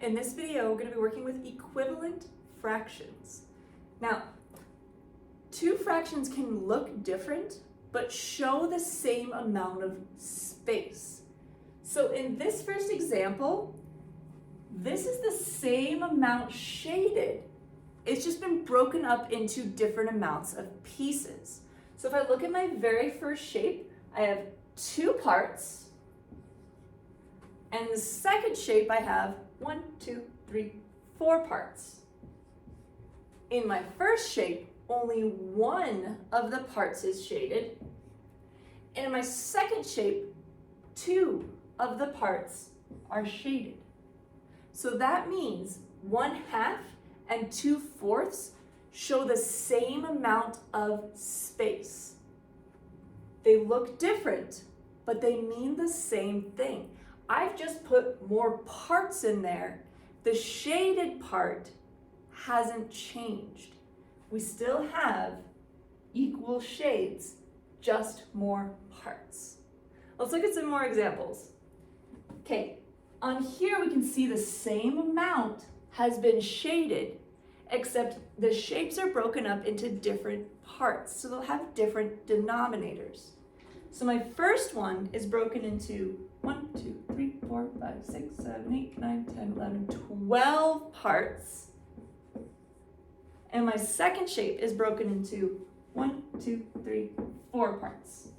In this video, we're going to be working with equivalent fractions. Now, two fractions can look different, but show the same amount of space. So in this first example, this is the same amount shaded. It's just been broken up into different amounts of pieces. So if I look at my very first shape, I have two parts. And the second shape, I have 1, 2, 3, 4 parts. In my first shape, only one of the parts is shaded. And in my second shape, two of the parts are shaded. So that means 1/2 and 2/4 show the same amount of space. They look different, but they mean the same thing. I've just put more parts in there. The shaded part hasn't changed. We still have equal shades, just more parts. Let's look at some more examples. Okay, on here we can see the same amount has been shaded, except the shapes are broken up into different parts, so they'll have different denominators. So my first one is broken into 1, 2, 3, 4, 5, 6, 7, 8, 9, 10, 11, 12 parts. And my second shape is broken into 1, 2, 3, 4 parts.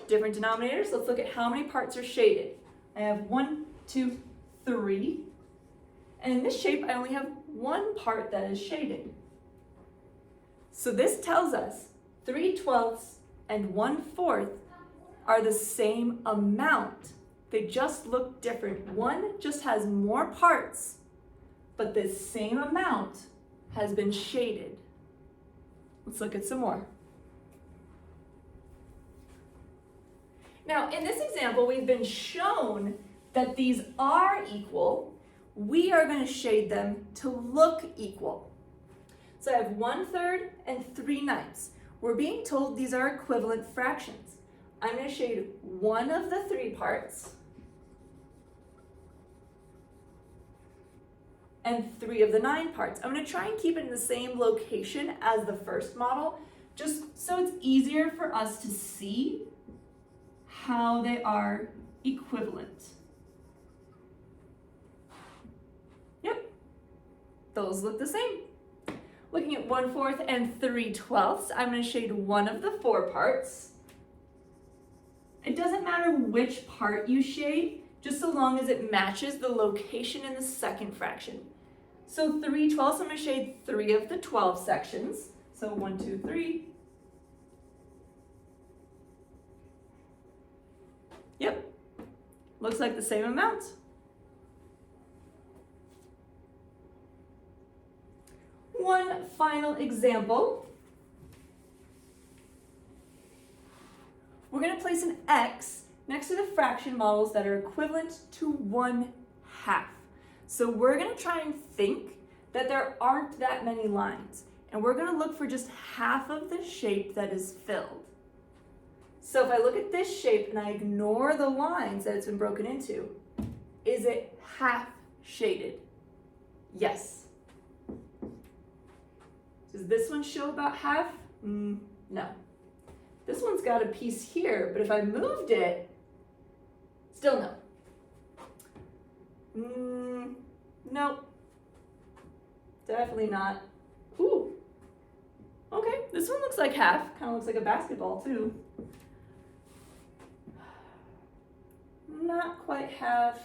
Different denominators. Let's look at how many parts are shaded. I have 1, 2, 3. And in this shape, I only have one part that is shaded. So this tells us 3/12 and 1/4 are the same amount. They just look different. One just has more parts, but the same amount has been shaded. Let's look at some more. Now, in this example, we've been shown that these are equal. We are going to shade them to look equal. So I have 1/3 and 3/9. We're being told these are equivalent fractions. I'm going to shade one of the 3 parts and 3 of the 9 parts. I'm going to try and keep it in the same location as the first model, just so it's easier for us to see how they are equivalent. Yep, those look the same. Looking at 1/4 and 3/12, I'm going to shade one of the 4 parts. It doesn't matter which part you shade, just so long as it matches the location in the second fraction. So 3/12, I'm going to shade 3 of the 12 sections. So 1, 2, 3. Yep, looks like the same amount. One final example. We're going to place an X next to the fraction models that are equivalent to 1/2. So we're going to try and think that there aren't that many lines. And we're going to look for just half of the shape that is filled. So if I look at this shape and I ignore the lines that it's been broken into, is it half shaded? Yes. Does this one show about half? No. This one's got a piece here, but if I moved it, still no. Nope. Definitely not. Ooh. Okay, this one looks like half. Kind of looks like a basketball too. Not quite half.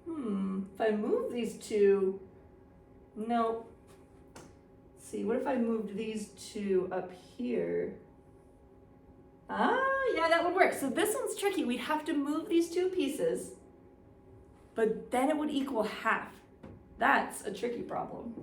If I move these two, nope. Let's see, what if I moved these two up here? Yeah, that would work. So this one's tricky. We'd have to move these 2 pieces, but then it would equal half. That's a tricky problem.